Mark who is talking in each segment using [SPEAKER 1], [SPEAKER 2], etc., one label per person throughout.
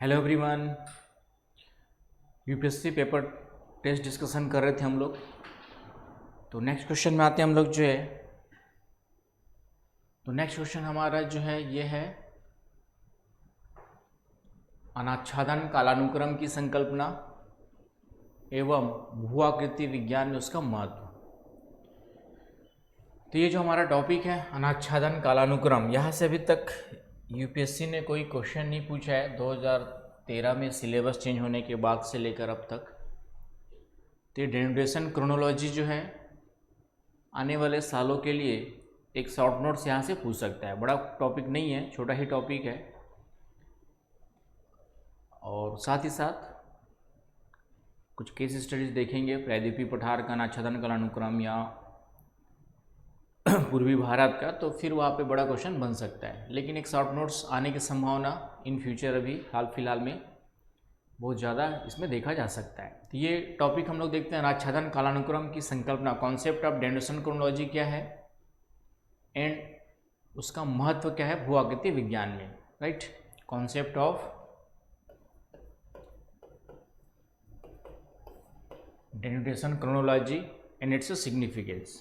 [SPEAKER 1] Hello everyone. UPSC paper test discussion कर रहे थे हम लोग। तो नेक्स्ट क्वेश्चन में आते हैं हम लोग जो है। तो नेक्स्ट क्वेश्चन हमारा जो है ये है अनाच्छादन कालानुक्रम की संकल्पना एवं भूआकृति विज्ञान में उसका महत्व। तो ये जो हमारा टॉपिक है अनाच्छादन कालानुक्रम, यहाँ से अभी तक यूपीएससी ने कोई क्वेश्चन नहीं पूछा है 2013 में सिलेबस चेंज होने के बाद से लेकर अब तक। तो ये डेनुटेशन क्रोनोलॉजी जो है आने वाले सालों के लिए एक शॉर्ट नोट्स यहाँ से पूछ सकता है। बड़ा टॉपिक नहीं है, छोटा ही टॉपिक है। और साथ ही साथ कुछ केस स्टडीज देखेंगे। प्रायद्वीपीय पठार का अनाच्छादन कालानुक्रम या पूर्वी भारत का, तो फिर वहाँ पे बड़ा क्वेश्चन बन सकता है। लेकिन एक शॉर्ट नोट्स आने की संभावना इन फ्यूचर अभी हाल फिलहाल में बहुत ज़्यादा इसमें देखा जा सकता है। तो ये टॉपिक हम लोग देखते हैं अनाच्छादन कालानुक्रम की संकल्पना, कॉन्सेप्ट ऑफ डेनुटेशन क्रोनोलॉजी क्या है एंड उसका महत्व क्या है भूआकृति विज्ञान में। Right, concept of denudation chronology and its significance.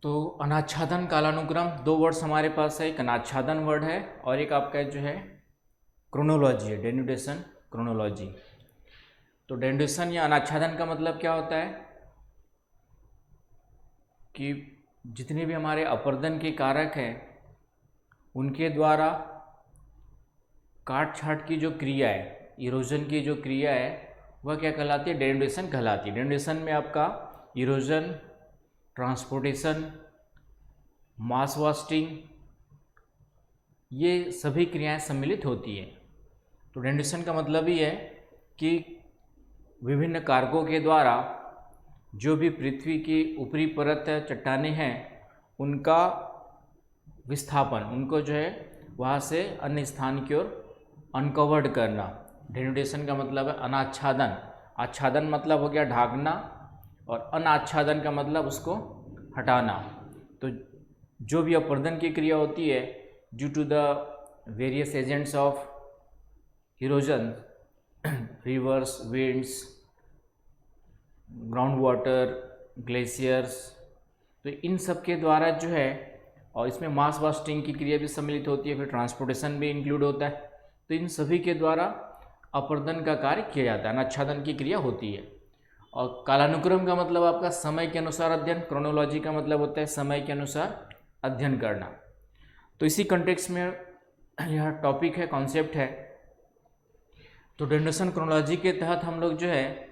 [SPEAKER 1] तो अनाच्छादन कालानुक्रम, दो वर्ड्स हमारे पास है। एक अनाच्छादन वर्ड है और एक आपका जो है क्रोनोलॉजी है, डेनुटेशन क्रोनोलॉजी। तो डेनुटेशन या अनाच्छादन का मतलब क्या होता है कि जितने भी हमारे अपरदन के कारक हैं उनके द्वारा काट छाट की जो क्रिया है, इरोजन की जो क्रिया है, वह क्या कहलाती है, डेनुटेशन कहलाती है। डेनुटेशन में आपका इरोजन, ट्रांसपोर्टेशन, मास वास्टिंग, ये सभी क्रियाएं सम्मिलित होती हैं। तो डेनुटेशन का मतलब ही है कि विभिन्न कारकों के द्वारा जो भी पृथ्वी की ऊपरी परत चट्टानें हैं उनका विस्थापन, उनको जो है वहाँ से अन्य स्थान की ओर अनकवर्ड करना। डेनुटेशन का मतलब है अनाच्छादन। आच्छादन मतलब हो गया ढाकना और अनाच्छादन का मतलब उसको हटाना। तो जो भी अपवर्तन की क्रिया होती है due to the various agents of erosion, rivers, winds, ground water, glaciers, तो इन सब के द्वारा जो है, और इसमें मास वास्टिंग की क्रिया भी सम्मिलित होती है, फिर ट्रांसपोर्टेशन भी इंक्लूड होता है। तो इन सभी के द्वारा अपवर्तन का कार्य किया जाता है, अनाच्छादन की क्रिया होती है। और कालानुक्रम का मतलब आपका समय के अनुसार अध्ययन, क्रोनोलॉजी का मतलब होता है समय के अनुसार अध्ययन करना। तो इसी कंटेक्स्ट में यह टॉपिक है, कॉन्सेप्ट है। तो डेनुटेशन क्रोनोलॉजी के तहत हम लोग जो है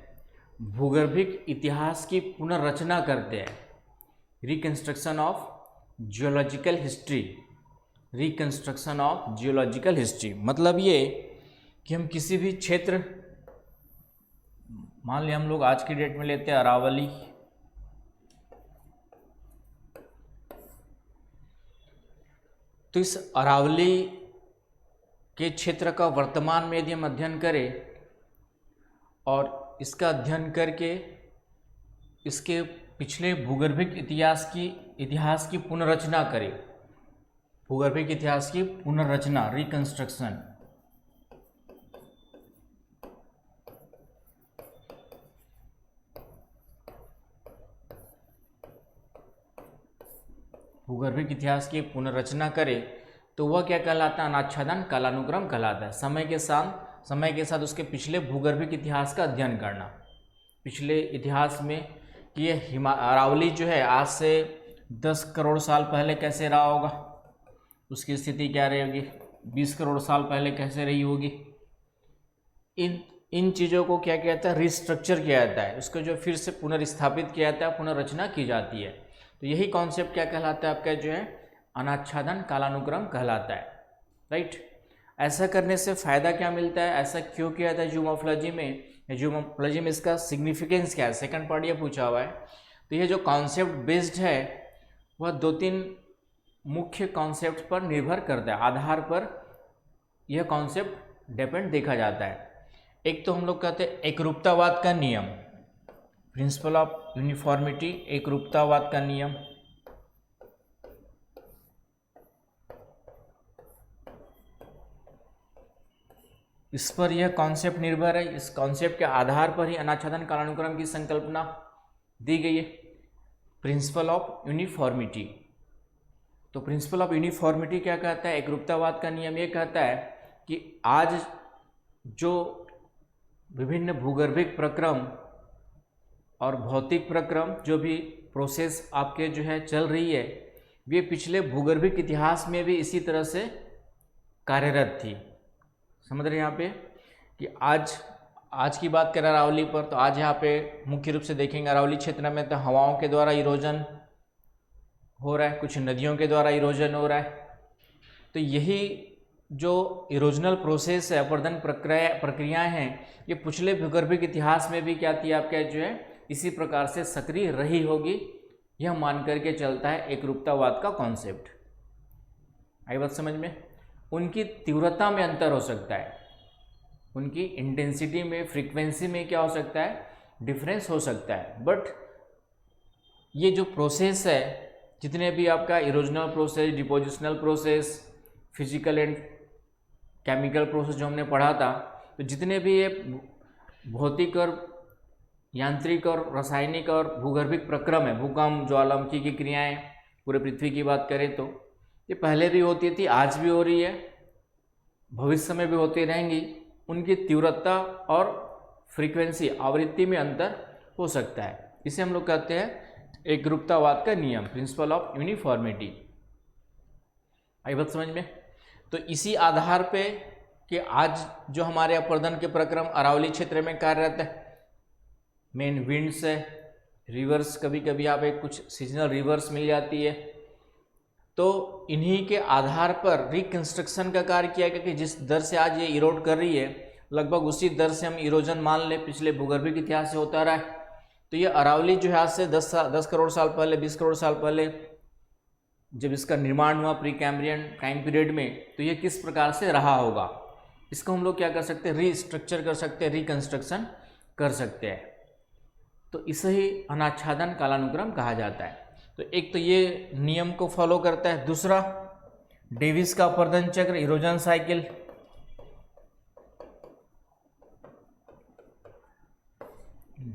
[SPEAKER 1] भूगर्भिक इतिहास की पुनर्रचना करते हैं, reconstruction of geological history. Reconstruction of geological history मतलब ये कि हम किसी भी क्षेत्र, मान लिया हम लोग आज की डेट में लेते हैं अरावली, तो इस अरावली के क्षेत्र का वर्तमान में यदि हम अध्ययन करें और इसका अध्ययन करके इसके पिछले भूगर्भिक इतिहास की पुनर्रचना करें, भूगर्भिक इतिहास की पुनर्रचना, रिकंस्ट्रक्शन, भूगर्भिक इतिहास की पुनर्रचना करे तो वह क्या कहलाता है, अनाच्छादन कालानुक्रम कहलाता है। समय के साथ उसके पिछले भूगर्भिक इतिहास का अध्ययन करना, पिछले इतिहास में कि ये अरावली जो है आज से 10 करोड़ साल पहले कैसे रहा होगा, उसकी स्थिति क्या रहेगी, 20 करोड़ साल पहले कैसे रही होगी। इन चीज़ों को क्या कहता है, रिस्ट्रक्चर किया जाता है, उसको जो फिर से पुनर्स्थापित किया जाता है, पुनर्रचना की जाती है। तो यही कॉन्सेप्ट क्या कहलाता है, आपका जो है अनाच्छादन कालानुक्रम कहलाता है। राइट, ऐसा करने से फ़ायदा क्या मिलता है, ऐसा क्यों किया जाता है ज्यूमोफोलॉजी में, ज्यूमोफोलॉजी में इसका सिग्निफिकेंस क्या है, सेकंड पार्ट ये पूछा हुआ है। तो ये जो कॉन्सेप्ट बेस्ड है वह 2-3 मुख्य कॉन्सेप्ट पर निर्भर करता है, आधार पर यह कॉन्सेप्ट डिपेंड देखा जाता है। एक तो हम लोग कहते हैं एकरूपतावाद का नियम, प्रिंसिपल ऑफ यूनिफॉर्मिटी, एकरूपतावाद का नियम। इस पर यह कॉन्सेप्ट निर्भर है। इस कॉन्सेप्ट के आधार पर ही अनाच्छादन कालानुक्रम की संकल्पना दी गई है। Principle of uniformity. तो प्रिंसिपल ऑफ यूनिफॉर्मिटी क्या कहता है? एकरूपतावाद का नियम ये कहता है कि आज जो विभिन्न भूगर्भिक प्रक्रम और भौतिक प्रक्रम जो भी प्रोसेस आपके जो है चल रही है, वे पिछले भूगर्भिक इतिहास में भी इसी तरह से कार्यरत थी। समझ रहे हैं यहाँ पे कि आज की बात करें अरावली पर, तो आज यहाँ पे मुख्य रूप से देखेंगे अरावली क्षेत्र में तो हवाओं के द्वारा इरोजन हो रहा है, कुछ नदियों के द्वारा इरोजन हो रहा है। तो यही जो इरोजनल प्रोसेस है, अपर्दन प्रक्रियाएं हैं, ये पिछले भूगर्भिक इतिहास में भी क्या थी आपका जो है इसी प्रकार से सक्रिय रही होगी, यह मान करके चलता है एकरूपतावाद का कॉन्सेप्ट। आई बात समझ में? उनकी तीव्रता में अंतर हो सकता है, उनकी इंटेंसिटी में, फ्रीक्वेंसी में क्या हो सकता है, डिफरेंस हो सकता है, बट ये जो प्रोसेस है, जितने भी आपका erosional process, depositional process, physical and chemical process जो हमने पढ़ा था, तो जितने भी ये भौतिक और यांत्रिक और रासायनिक और भूगर्भिक प्रक्रम है, भूकंप, ज्वालामुखी की क्रियाएं, पूरे पृथ्वी की बात करें तो ये पहले भी होती थी, आज भी हो रही है, भविष्य में भी होती रहेंगी। उनकी तीव्रता और फ्रीक्वेंसी, आवृत्ति में अंतर हो सकता है। इसे हम लोग कहते हैं एकरूपतावाद का नियम, प्रिंसिपल ऑफ यूनिफॉर्मिटी। आई बात समझ में? तो इसी आधार पे कि आज जो हमारे अपर्दन के प्रक्रम अरावली क्षेत्र में कार्यरत है, मेन विंड्स है, रिवर्स, कभी कभी आप एक कुछ सीजनल रिवर्स मिल जाती है, तो इन्हीं के आधार पर रिकंस्ट्रक्शन का कार्य किया गया कि जिस दर से आज ये इरोड कर रही है, लगभग उसी दर से हम इरोजन मान लें पिछले भूगर्भिक इतिहास से होता रहा है। तो ये अरावली जो है आज से 10 करोड़ साल पहले, 20 करोड़ साल पहले जब इसका निर्माण हुआ प्री कैम्ब्रियन टाइम पीरियड में, तो ये किस प्रकार से रहा होगा, इसको हम लोग क्या कर सकते हैं, रीस्ट्रक्चर कर सकते हैं, रिकंस्ट्रक्शन कर सकते हैं। तो इसे ही अनाच्छादन कालानुक्रम कहा जाता है। तो एक तो ये नियम को फॉलो करता है। दूसरा, डेविस का अपर्दन चक्र, इरोजन साइकिल।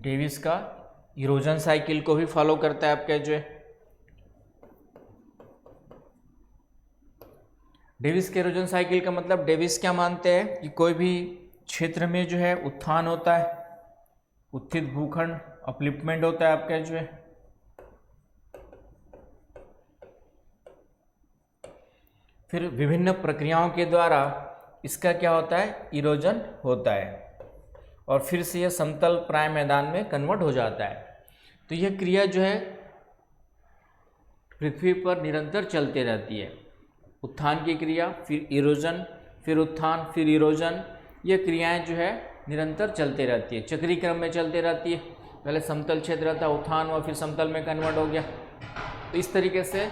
[SPEAKER 1] डेविस का इरोजन साइकिल को भी फॉलो करता है आपका जो है। डेविस के इरोजन साइकिल का मतलब, डेविस क्या मानते हैं कि कोई भी क्षेत्र में जो है उत्थान होता है, उत्थित भूखंड, अपलिफ्टमेंट होता है आपका जो है, फिर विभिन्न प्रक्रियाओं के द्वारा इसका क्या होता है, इरोजन होता है, और फिर से यह समतल प्राय मैदान में कन्वर्ट हो जाता है। तो यह क्रिया जो है पृथ्वी पर निरंतर चलते रहती है। उत्थान की क्रिया, फिर इरोजन, फिर उत्थान, फिर इरोजन, ये क्रियाएं जो है निरंतर चलते रहती है, चक्रीय क्रम में चलते रहती है। पहले समतल क्षेत्र था, उत्थान हुआ, फिर समतल में कन्वर्ट हो गया। तो इस तरीके से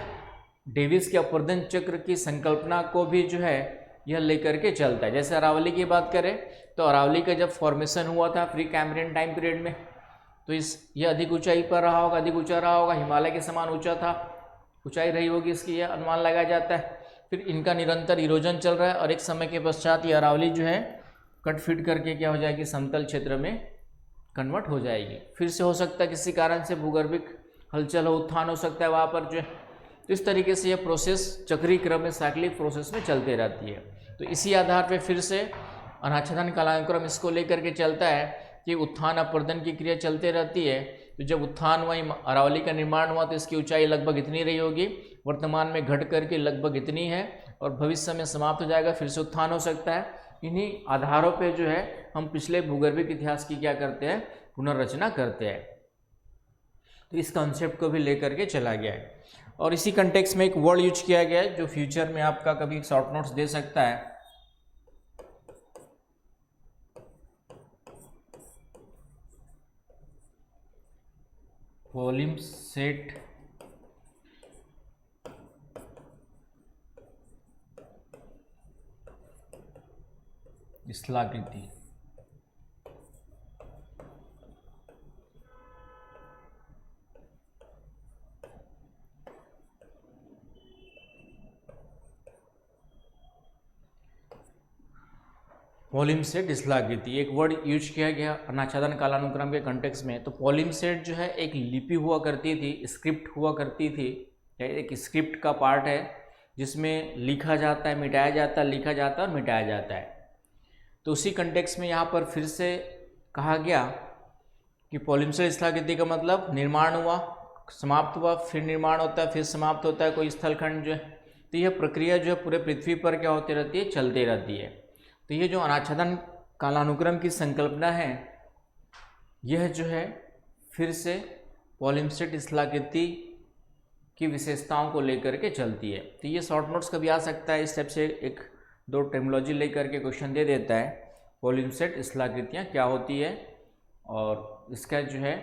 [SPEAKER 1] डेविस के अपर्दन चक्र की संकल्पना को भी जो है यह लेकर के चलता है। जैसे अरावली की बात करें तो अरावली का जब फॉर्मेशन हुआ था प्री कैम्ब्रियन टाइम पीरियड में, तो यह अधिक ऊंचाई पर रहा होगा, अधिक ऊंचा रहा होगा, हिमालय के समान ऊंचा था, ऊंचाई रही होगी इसकी, यह अनुमान लगाया जाता है। फिर इनका निरंतर इरोजन चल रहा है और एक समय के पश्चात ये अरावली जो है कट फिट करके क्या हो जाएगी, समतल क्षेत्र में कन्वर्ट हो जाएगी। फिर से हो सकता है किसी कारण से भूगर्भिक हलचल हो, उत्थान हो सकता है वहाँ पर जो है। तो इस तरीके से यह प्रोसेस चक्रीय क्रम में, साइक्लिक प्रोसेस में चलते रहती है। तो इसी आधार पर फिर से अनाच्छादन कालानुक्रम इसको लेकर के चलता है कि उत्थान अपर्दन की क्रिया चलते रहती है। तो जब उत्थान हुआ, अरावली का निर्माण हुआ, तो इसकी ऊंचाई लगभग इतनी रही होगी, वर्तमान में घट करके लगभग इतनी है, और भविष्य में समाप्त हो जाएगा, फिर से उत्थान हो सकता है। इन्हीं आधारों पे जो है हम पिछले भूगर्भिक इतिहास की क्या करते हैं, पुनर्रचना करते हैं। तो इस कॉन्सेप्ट को भी लेकर के चला गया है। और इसी कंटेक्स्ट में एक वर्ड यूज किया गया है जो फ्यूचर में आपका कभी शॉर्ट नोट्स दे सकता है, वॉल्यूम सेट स्थलाकृति। पॉलिमसेट स्थलाकृति एक वर्ड यूज किया गया अनाच्छादन कालानुक्रम के कंटेक्स्ट में। तो पॉलिमसेट जो है एक लिपि हुआ करती थी, स्क्रिप्ट हुआ करती थी, एक स्क्रिप्ट का पार्ट है जिसमें लिखा जाता है, मिटाया जाता है, लिखा जाता है और मिटाया जाता है। तो उसी कंटेक्स्ट में यहाँ पर फिर से कहा गया कि पॉलिमसेट स्थलाकृति का मतलब निर्माण हुआ, समाप्त हुआ, फिर निर्माण होता है, फिर समाप्त होता है कोई स्थलखंड जो है। तो यह प्रक्रिया जो है पूरे पृथ्वी पर क्या होती रहती है, चलती रहती है। तो ये जो अनाच्छादन कालानुक्रम की संकल्पना है, यह जो है फिर से पॉलिमसेट स्थलाकृति की विशेषताओं को लेकर के चलती है। तो ये शॉर्ट नोट्स कभी आ सकता है, इस टाइप से एक दो टर्मिनोलॉजी लेकर के क्वेश्चन दे देता है, पॉलिमसेट स्थलाकृतियाँ क्या होती है और इसका जो है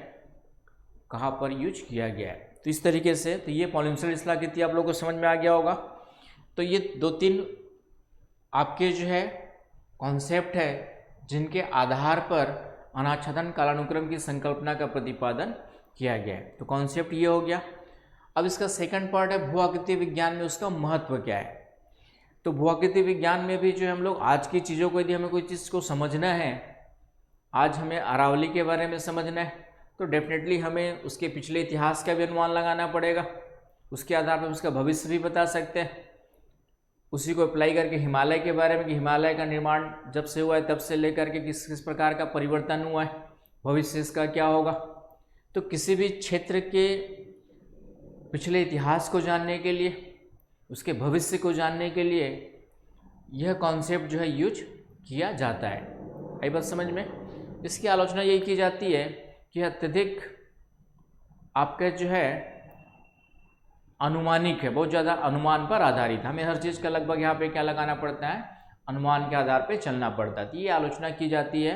[SPEAKER 1] कहाँ पर यूज किया गया है। तो इस तरीके से तो ये पॉलिमसेट स्थलाकृति आप लोगों को समझ में आ गया होगा। तो ये 2-3 आपके जो है कॉन्सेप्ट है जिनके आधार पर अनाच्छादन कालानुक्रम की संकल्पना का प्रतिपादन किया गया है। तो कॉन्सेप्ट ये हो गया। अब इसका सेकंड पार्ट है भूआकृति विज्ञान में उसका महत्व क्या है। तो भूआकृति विज्ञान में भी जो है हम लोग आज की चीज़ों को, यदि हमें कोई चीज़ को समझना है, आज हमें अरावली के बारे में समझना है, तो डेफिनेटली हमें उसके पिछले इतिहास का भी अनुमान लगाना पड़ेगा। उसके आधार पर उसका भविष्य भी बता सकते हैं। उसी को अप्लाई करके हिमालय के बारे में कि हिमालय का निर्माण जब से हुआ है तब से लेकर के किस किस प्रकार का परिवर्तन हुआ है, भविष्य इसका क्या होगा। तो किसी भी क्षेत्र के पिछले इतिहास को जानने के लिए, उसके भविष्य को जानने के लिए यह कॉन्सेप्ट जो है यूज किया जाता है। आई बात समझ में। इसकी आलोचना यही की जाती है कि अत्यधिक आपका जो है अनुमानिक है, बहुत ज़्यादा अनुमान पर आधारित। हमें हर चीज़ का लगभग यहाँ पे क्या लगाना पड़ता है, अनुमान के आधार पे चलना पड़ता है। तो ये आलोचना की जाती है,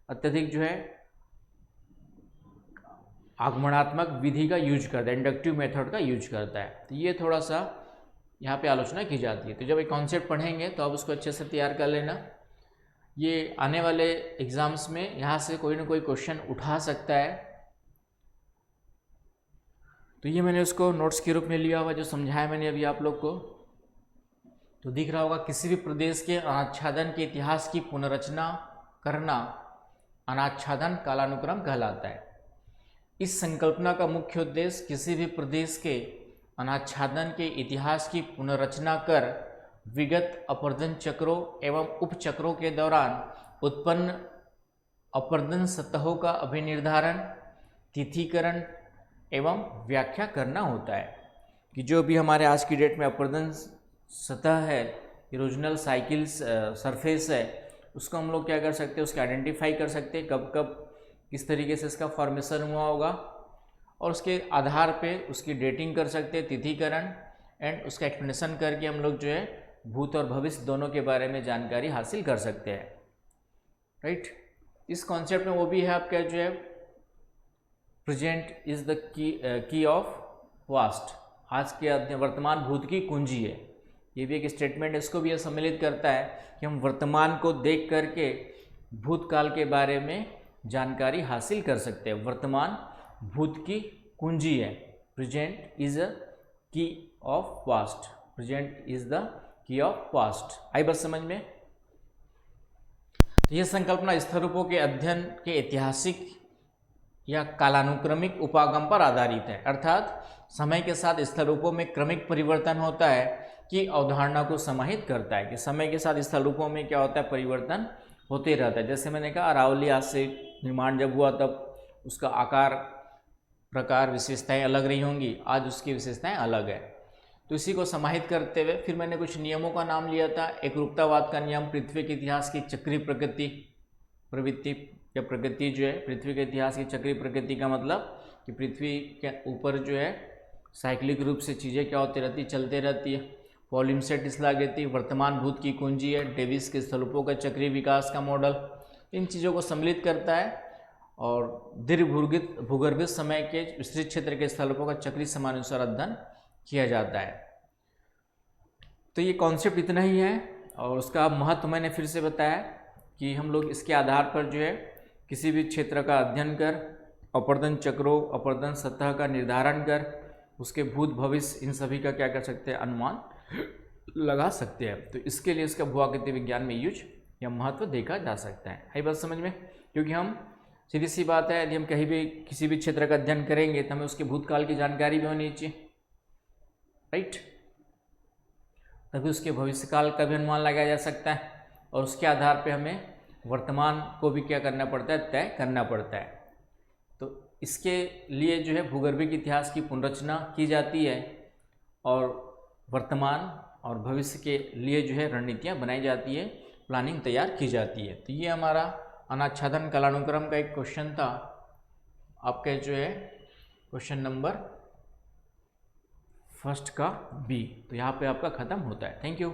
[SPEAKER 1] अत्यधिक जो है आगमनात्मक विधि का यूज करता है, इंडक्टिव मेथड का यूज करता है। तो ये थोड़ा सा यहाँ पे आलोचना की जाती है। तो जब एक कॉन्सेप्ट पढ़ेंगे तो आप उसको अच्छे से तैयार कर लेना। ये आने वाले एग्जाम्स में यहाँ से कोई ना कोई क्वेश्चन उठा सकता है। तो ये मैंने उसको नोट्स के रूप में लिया हुआ, जो समझाया मैंने अभी आप लोग को। तो दिख रहा होगा, किसी भी प्रदेश के अनाच्छादन के इतिहास की पुनर्रचना करना अनाच्छादन कालानुक्रम कहलाता है। इस संकल्पना का मुख्य उद्देश्य किसी भी प्रदेश के अनाच्छादन के इतिहास की पुनर्रचना कर विगत अपर्दन चक्रों एवं उपचक्रों के दौरान उत्पन्न अपर्दन सतहों का अभिनिर्धारण, तिथिकरण एवं व्याख्या करना होता है। कि जो भी हमारे आज की डेट में अपर्दन सतह है, इरोजनल साइकिल्स सरफेस है, उसको हम लोग क्या कर सकते हैं, उसको आइडेंटिफाई कर सकते हैं, कब कब किस तरीके से इसका फॉर्मेशन हुआ होगा, और उसके आधार पे उसकी डेटिंग कर सकते हैं, तिथिकरण एंड उसका एक्सप्लेनेशन करके हम लोग जो है भूत और भविष्य दोनों के बारे में जानकारी हासिल कर सकते हैं। राइट। इस कॉन्सेप्ट में वो भी है आपका जो है present is the key of past, आज के वर्तमान भूत की कुंजी है। ये भी एक स्टेटमेंट, इसको भी यह सम्मिलित करता है कि हम वर्तमान को देख करके भूतकाल के बारे में जानकारी हासिल कर सकते हैं। वर्तमान भूत की कुंजी है। Present is a key of past, present is the key of past. आई बस समझ में। तो यह संकल्पना स्थल रूपों के अध्ययन के ऐतिहासिक या कालानुक्रमिक उपागम पर आधारित है। अर्थात समय के साथ स्थल रूपों में क्रमिक परिवर्तन होता है कि अवधारणा को समाहित करता है। कि समय के साथ स्थल रूपों में क्या होता है, परिवर्तन होते रहता है। जैसे मैंने कहा अरावली आज से निर्माण जब हुआ तब उसका आकार, प्रकार, विशेषताएं अलग रही होंगी, आज उसकी विशेषताएं अलग है। तो इसी को समाहित करते हुए फिर मैंने कुछ नियमों का नाम लिया था। एकरूपतावाद का नियम, पृथ्वी के इतिहास की चक्रीय प्रकृति, प्रवृत्ति या प्रकृति जो है, पृथ्वी के इतिहास की चक्रीय प्रकृति का मतलब कि पृथ्वी के ऊपर जो है साइक्लिक रूप से चीज़ें क्या होती रहती, चलते रहती है। पॉलिमसेट स्थलाकृति वर्तमान भूत की कुंजी है। डेविस के स्थलरूपों का चक्रीय विकास का मॉडल इन चीज़ों को सम्मिलित करता है। और दीर्घ भूगर्भित समय के विस्तृत क्षेत्र के स्थलरूपों का चक्रीय समानुसार अध्ययन किया जाता है। तो ये कॉन्सेप्ट इतना ही है और उसका महत्व मैंने फिर से बताया कि हम लोग इसके आधार पर जो है किसी भी क्षेत्र का अध्ययन कर अपर्दन चक्रों, अपर्दन सतह का निर्धारण कर उसके भूत भविष्य इन सभी का क्या कर सकते हैं, अनुमान लगा सकते हैं। तो इसके लिए इसका भूआकृति विज्ञान में यूज या महत्व देखा जा सकता है बात समझ में। क्योंकि हम सीधी सी बात है, यदि हम कहीं भी किसी भी क्षेत्र का अध्ययन करेंगे तो हमें उसके भूतकाल की जानकारी भी होनी चाहिए, राइट, तभी उसके भविष्यकाल का भी अनुमान लगाया जा सकता है और उसके आधार पे हमें वर्तमान को भी क्या करना पड़ता है, तय करना पड़ता है। तो इसके लिए जो है भूगर्भिक इतिहास की पुनर्रचना की जाती है और वर्तमान और भविष्य के लिए जो है रणनीतियाँ बनाई जाती है, प्लानिंग तैयार की जाती है। तो ये हमारा अनाच्छादन कालानुक्रम का एक क्वेश्चन था, आपके जो है क्वेश्चन नंबर फर्स्ट का बी। तो यहाँ पे आपका ख़त्म होता है। Thank you.